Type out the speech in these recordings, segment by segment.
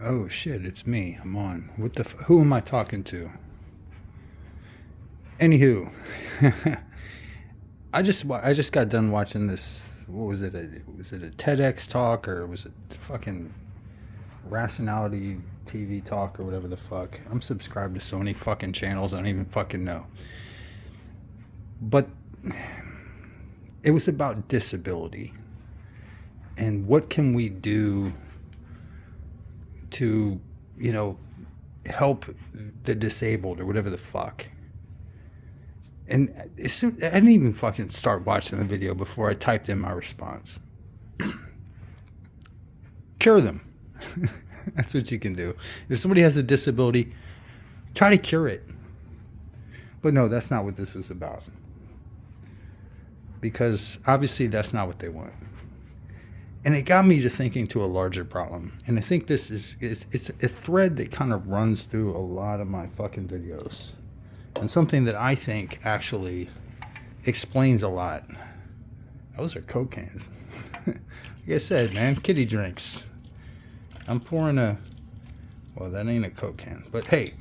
Oh shit, it's me. I'm on. Who am I talking to? Anywho, I just got done watching this. What was it? Was it a TEDx talk or was it fucking Rationality TV talk or whatever the fuck? I'm subscribed to so many fucking channels I don't even fucking know. But it was about disability and what can we do to, help the disabled or whatever the fuck. And I didn't even fucking start watching the video before I typed in my response. Cure them. That's what you can do. If somebody has a disability, try to cure it. But no, that's not what this is about. Because obviously that's not what they want. And it got me to thinking to a larger problem. And I think this it's a thread that kind of runs through a lot of my fucking videos. And something that I think actually explains a lot. Those are Coke cans. Like I said, man, kiddie drinks. I'm pouring well, that ain't a Coke can. But hey,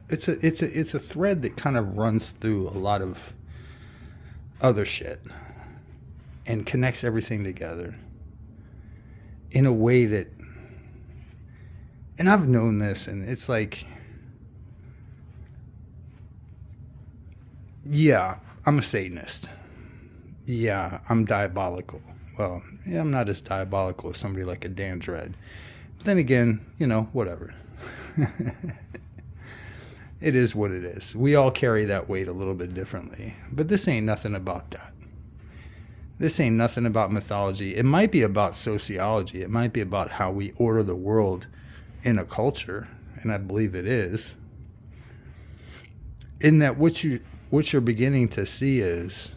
it's a thread that kind of runs through a lot of other shit and connects everything together in a way that, and I've known this, and it's like, yeah, I'm a Satanist. Yeah, I'm diabolical. Well, yeah, I'm not as diabolical as somebody like a Dan Dredd. But then again, whatever. It is what it is. We all carry that weight a little bit differently. But this ain't nothing about that. This ain't nothing about mythology. It might be about sociology. It might be about how we order the world in a culture, and I believe it is. In that what you're beginning to see is,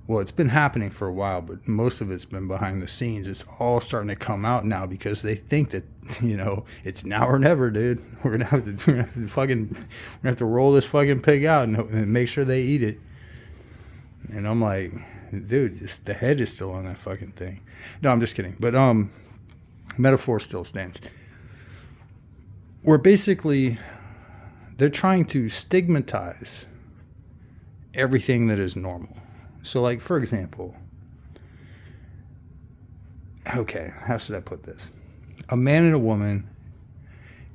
well, it's been happening for a while, but most of it's been behind the scenes. It's all starting to come out now because they think that, it's now or never, dude. We're gonna have to roll this fucking pig out and make sure they eat it. And I'm like, dude, the head is still on that fucking thing. No, I'm just kidding. But metaphor still stands. Where basically they're trying to stigmatize everything that is normal. So, like, for example, okay, how should I put this? A man and a woman,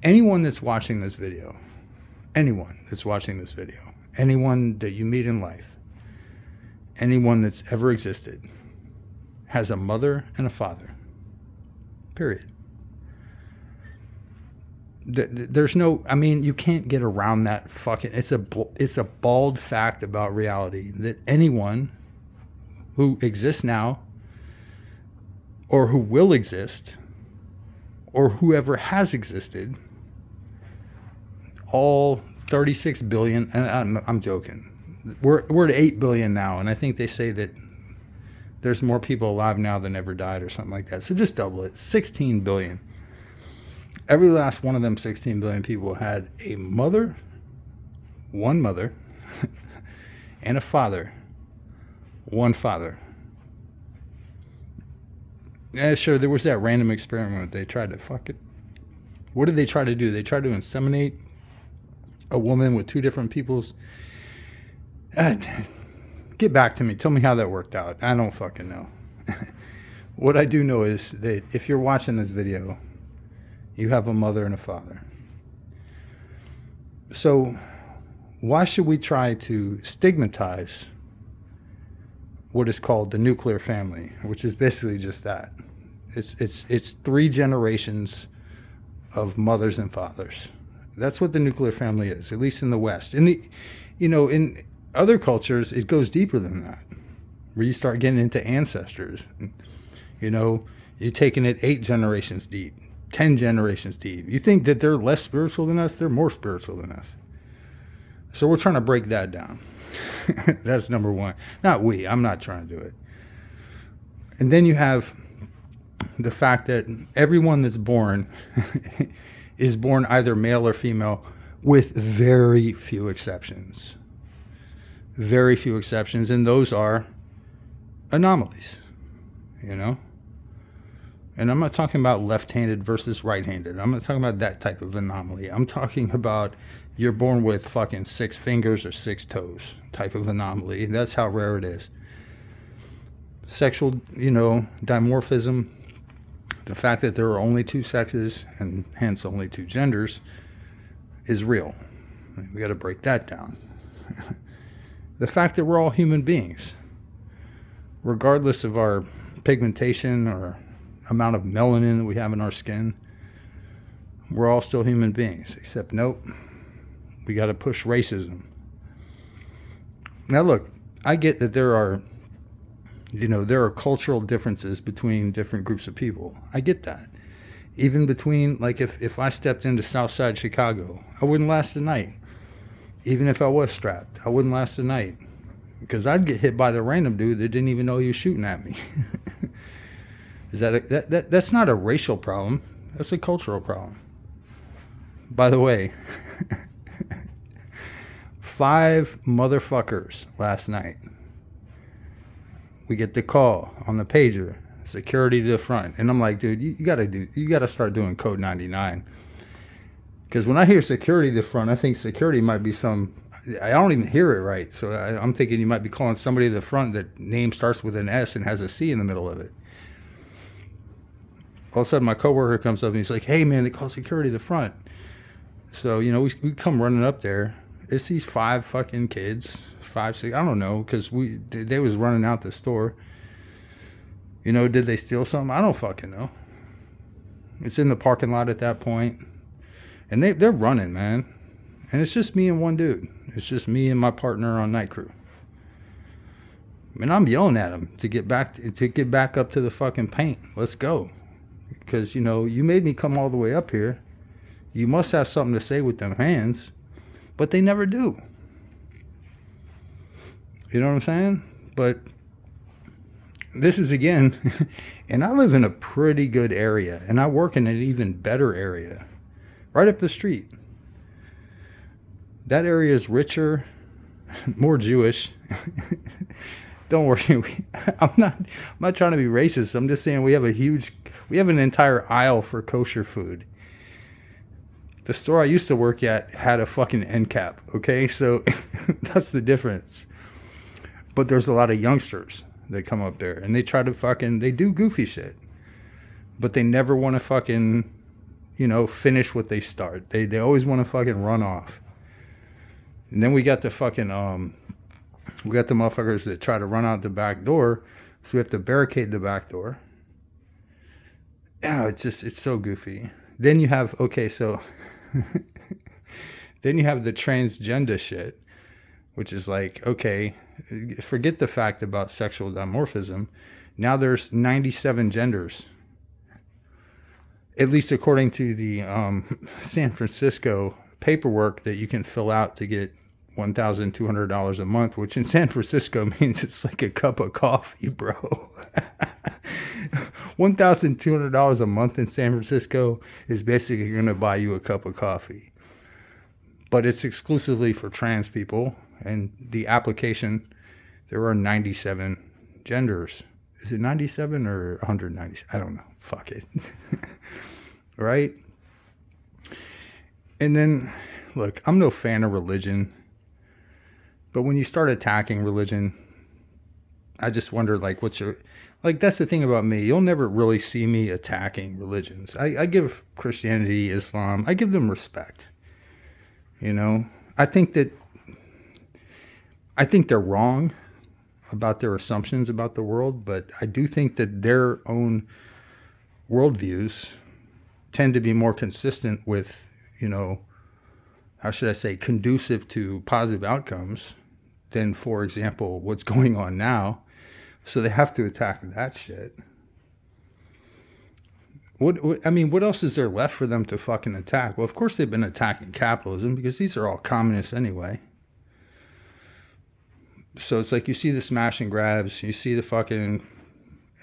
anyone that's watching this video, anyone that you meet in life, anyone that's ever existed, has a mother and a father. Period. There's no, you can't get around that fucking, it's a bald fact about reality that anyone who exists now or who will exist or whoever has existed, all 36 billion, and I'm joking. We're at 8 billion now, and I think they say that there's more people alive now than ever died or something like that. So just double it, 16 billion. Every last one of them 16 billion people had a mother, one mother, and a father, one father. Yeah, sure, there was that random experiment. They tried to fuck it. What did they try to do? They tried to inseminate a woman with two different people's. Get back to me. Tell me how that worked out. I don't fucking know. What I do know is that if you're watching this video, you have a mother and a father. So why should we try to stigmatize what is called the nuclear family, which is basically just that? It's 3 generations of mothers and fathers. That's what the nuclear family is, at least in the West. In other cultures, it goes deeper than that, where you start getting into ancestors. You're taking it 8 generations deep, 10 generations deep. You think that they're less spiritual than us? They're more spiritual than us. So we're trying to break that down. That's number one. Not we. I'm not trying to do it. And then you have the fact that everyone that's born is born either male or female, with very few exceptions. Very few exceptions, and those are anomalies. you know? And I'm not talking about left-handed versus right-handed. I'm not talking about that type of anomaly. I'm talking about you're born with fucking 6 fingers or 6 toes type of anomaly. That's how rare it is. Sexual, dimorphism, the fact that there are only 2 sexes and hence only 2 genders is real. We got to break that down. The fact that we're all human beings, regardless of our pigmentation or amount of melanin that we have in our skin, we're all still human beings. Except, nope, we got to push racism. Now, look, I get that there are cultural differences between different groups of people. I get that. Even between, like, if I stepped into Southside Chicago, I wouldn't last a night. Even if I was strapped, I wouldn't last a night. Because I'd get hit by the random dude that didn't even know he was shooting at me. Is that's not a racial problem. That's a cultural problem. By the way, 5 motherfuckers last night. We get the call on the pager, security to the front. And I'm like, dude, you gotta start doing code 99. Because when I hear security to the front, I think security might be I don't even hear it right. So I'm thinking you might be calling somebody to the front that name starts with an S and has a C in the middle of it. All of a sudden, my coworker comes up and he's like, hey, man, they call security to the front. So, we come running up there. It's these 5 fucking kids, 5, 6, I don't know, because they was running out the store. Did they steal something? I don't fucking know. It's in the parking lot at that point. And they're running, man. And it's just me and one dude. It's just me and my partner on night crew. And I'm yelling at him to get back up to the fucking paint. Let's go. Because, you made me come all the way up here. You must have something to say with them hands. But they never do. You know what I'm saying? But this is, again, and I live in a pretty good area. And I work in an even better area. Right up the street. That area is richer, more Jewish. Don't worry, I'm not trying to be racist. I'm just saying we have an entire aisle for kosher food. The store I used to work at had a fucking end cap, okay? So that's the difference. But there's a lot of youngsters that come up there and they try to they do goofy shit. But they never want to fucking, finish what they start. They always want to fucking run off. And then we got the motherfuckers that try to run out the back door, so we have to barricade the back door. Yeah, it's so goofy. Then you have, then you have the transgender shit, which is like, okay, forget the fact about sexual dimorphism. Now there's 97 genders. At least according to the San Francisco paperwork that you can fill out to get $1,200 a month, which in San Francisco means it's like a cup of coffee, bro. $1,200 a month in San Francisco is basically going to buy you a cup of coffee. But it's exclusively for trans people, and the application, there are 97 genders. Is it 97 or 190? I don't know. Fuck it. Right? And then, look, I'm no fan of religion. But when you start attacking religion, I just wonder, that's the thing about me. You'll never really see me attacking religions. I give Christianity, Islam, I give them respect. I think they're wrong about their assumptions about the world, but I do think that their own worldviews tend to be more consistent with, how should I say, conducive to positive outcomes than, for example, what's going on now. So they have to attack that shit. What else is there left for them to fucking attack? Well, of course they've been attacking capitalism because these are all communists anyway. So it's like you see the smash and grabs, you see the fucking,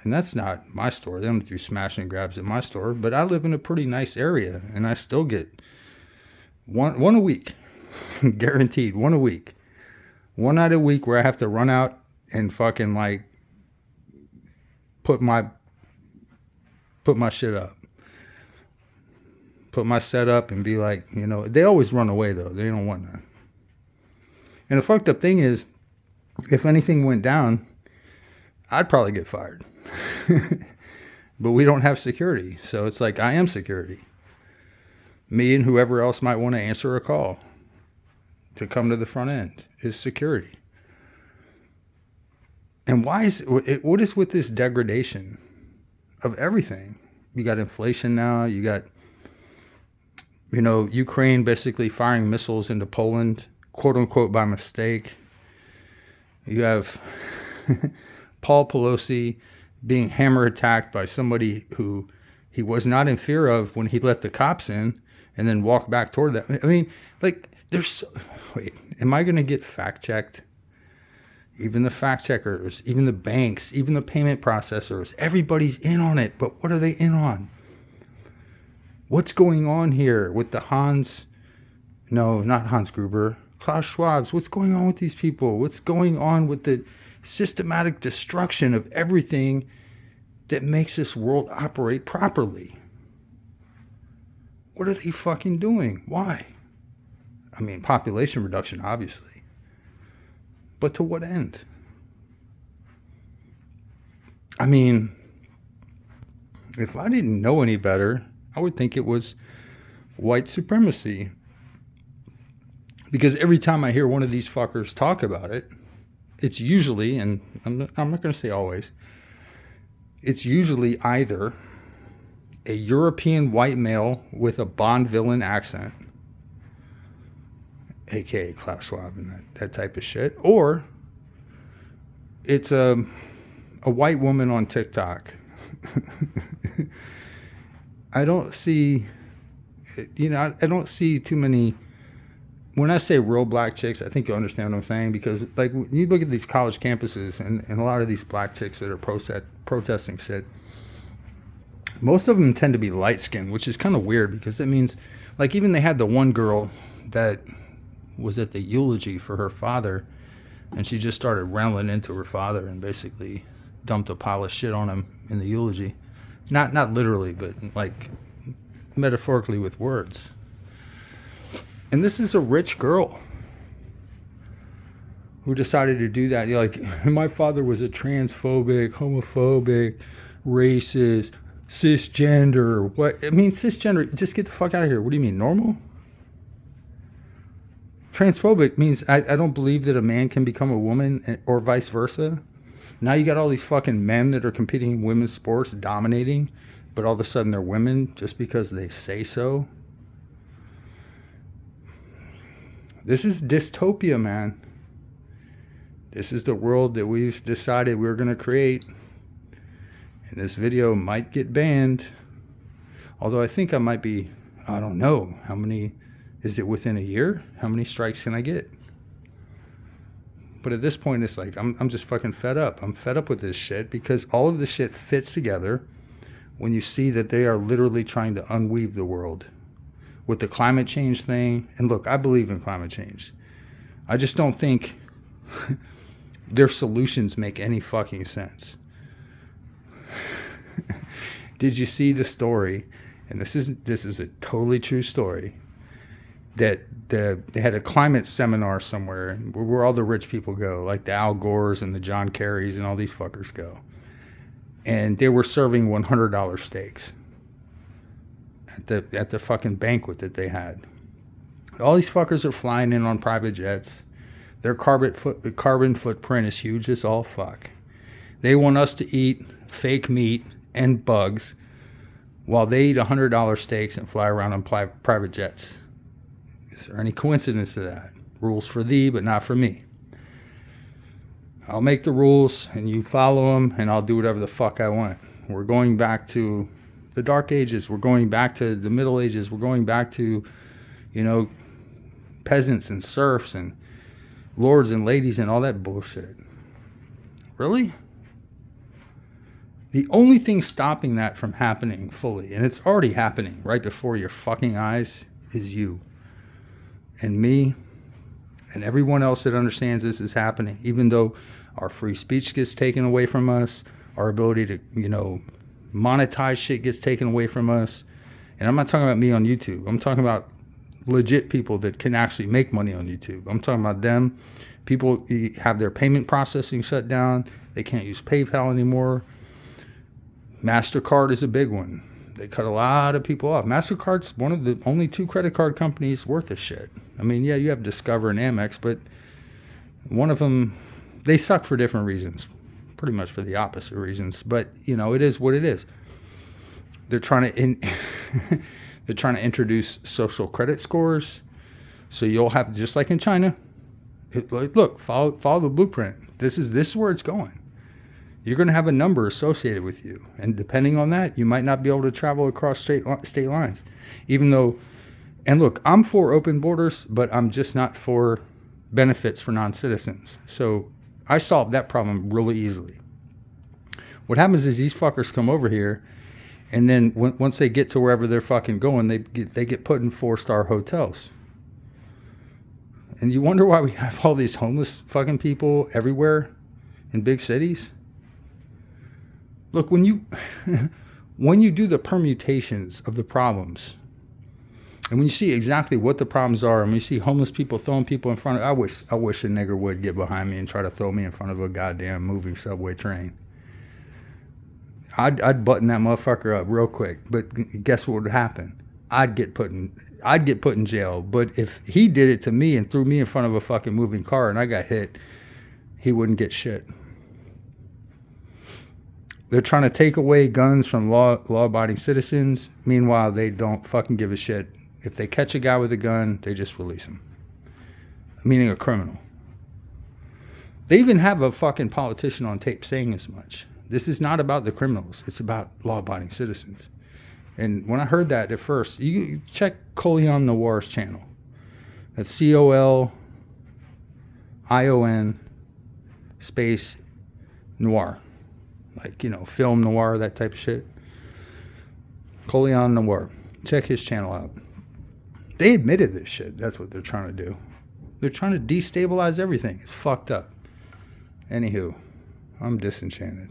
and that's not my store. They don't do smash and grabs at my store, but I live in a pretty nice area and I still get one a week, guaranteed, one a week. One night a week where I have to run out and fucking put my shit up. Put my set up and be like, you know, they always run away though. They don't want that. And the fucked up thing is, if anything went down, I'd probably get fired. But we don't have security. So it's like, I am security. Me and whoever else might want to answer a call to come to the front end is security. And what is with this degradation of everything? You got inflation now. You got, you know, Ukraine basically firing missiles into Poland, quote unquote, by mistake. You have Paul Pelosi being hammer attacked by somebody who he was not in fear of when he let the cops in and then walked back toward them. I mean, like, wait, am I going to get fact checked? Even the fact checkers, even the banks, even the payment processors, everybody's in on it. But what are they in on? What's going on here with the not Hans Gruber, Klaus Schwab's? What's going on with these people? What's going on with the systematic destruction of everything that makes this world operate properly? What are they fucking doing? Why? I mean, population reduction, obviously. But to what end? I mean, if I didn't know any better, I would think it was white supremacy. Because every time I hear one of these fuckers talk about it, it's usually, and I'm not going to say always, it's usually either a European white male with a Bond villain accent, aka Klaus Schwab and that type of shit, or it's a white woman on TikTok. I don't see too many. When I say real black chicks, I think you understand what I'm saying, because like when you look at these college campuses and a lot of these black chicks that are protesting shit, most of them tend to be light skinned, which is kind of weird, because it means, like, even they had the one girl that was at the eulogy for her father, and she just started rambling into her father and basically dumped a pile of shit on him in the eulogy. Not literally, but like metaphorically with words. And this is a rich girl who decided to do that. You're like, my father was a transphobic, homophobic, racist, cisgender. What? I mean, cisgender, just get the fuck out of here. What do you mean, normal? Transphobic means I don't believe that a man can become a woman, or vice versa. Now you got all these fucking men that are competing in women's sports, dominating, but all of a sudden they're women just because they say so. This is dystopia, man. This is the world that we've decided we're going to create. And this video might get banned. Although I think I might be, I don't know, how many, is it within a year? How many strikes can I get? But at this point, it's like, I'm just fucking fed up. I'm fed up with this shit, because all of this shit fits together when you see that they are literally trying to unweave the world. With the climate change thing, and look, I believe in climate change. I just don't think their solutions make any fucking sense. Did you see the story? And this is a totally true story. That they had a climate seminar somewhere where all the rich people go, like the Al Gores and the John Kerrys and all these fuckers go. And they were serving $100 steaks at the fucking banquet that they had. All these fuckers are flying in on private jets. Their carbon footprint is huge as all fuck. They want us to eat fake meat and bugs while they eat $100 steaks and fly around on private jets. Is there any coincidence to that? Rules for thee, but not for me. I'll make the rules and you follow them, and I'll do whatever the fuck I want. We're going back to the Dark Ages. We're going back to the Middle Ages. We're going back to, peasants and serfs and lords and ladies and all that bullshit. Really? The only thing stopping that from happening fully, and it's already happening right before your fucking eyes, is you and me and everyone else that understands this is happening. Even though our free speech gets taken away from us, Our ability to, monetize shit gets taken away from us. And I'm not talking about me on YouTube. I'm talking about legit people that can actually make money on YouTube. I'm talking about them. People have their payment processing shut down. They can't use PayPal anymore. MasterCard is a big one. They cut a lot of people off. MasterCard's one of the only 2 credit card companies worth a shit. I mean, yeah, you have Discover and Amex, but one of them, they suck for different reasons. Pretty much for the opposite reasons. But, it is what it is. They're trying to they're trying to introduce social credit scores. So you'll have, just like in China, look, follow the blueprint. This is where it's going. You're going to have a number associated with you. And depending on that, you might not be able to travel across state lines. Even though, and look, I'm for open borders, but I'm just not for benefits for non-citizens. So I solved that problem really easily. What happens is these fuckers come over here, and then once they get to wherever they're fucking going, they get put in 4-star hotels. And you wonder why we have all these homeless fucking people everywhere in big cities? Look, when you do the permutations of the problems, and when you see exactly what the problems are, and when you see homeless people throwing people in front of, I wish a nigger would get behind me and try to throw me in front of a goddamn moving subway train. I'd button that motherfucker up real quick. But guess what would happen? I'd get put in jail. But if he did it to me and threw me in front of a fucking moving car and I got hit, he wouldn't get shit. They're trying to take away guns from law-abiding citizens. Meanwhile, they don't fucking give a shit. If they catch a guy with a gun, they just release him. Meaning a criminal. They even have a fucking politician on tape saying as much. This is not about the criminals. It's about law-abiding citizens. And when I heard that at first, you check Colion Noir's channel. That's COLION space noir. Like, film noir, that type of shit. Colion Noir. Check his channel out. They admitted this shit. That's what they're trying to do. They're trying to destabilize everything. It's fucked up. Anywho, I'm disenchanted.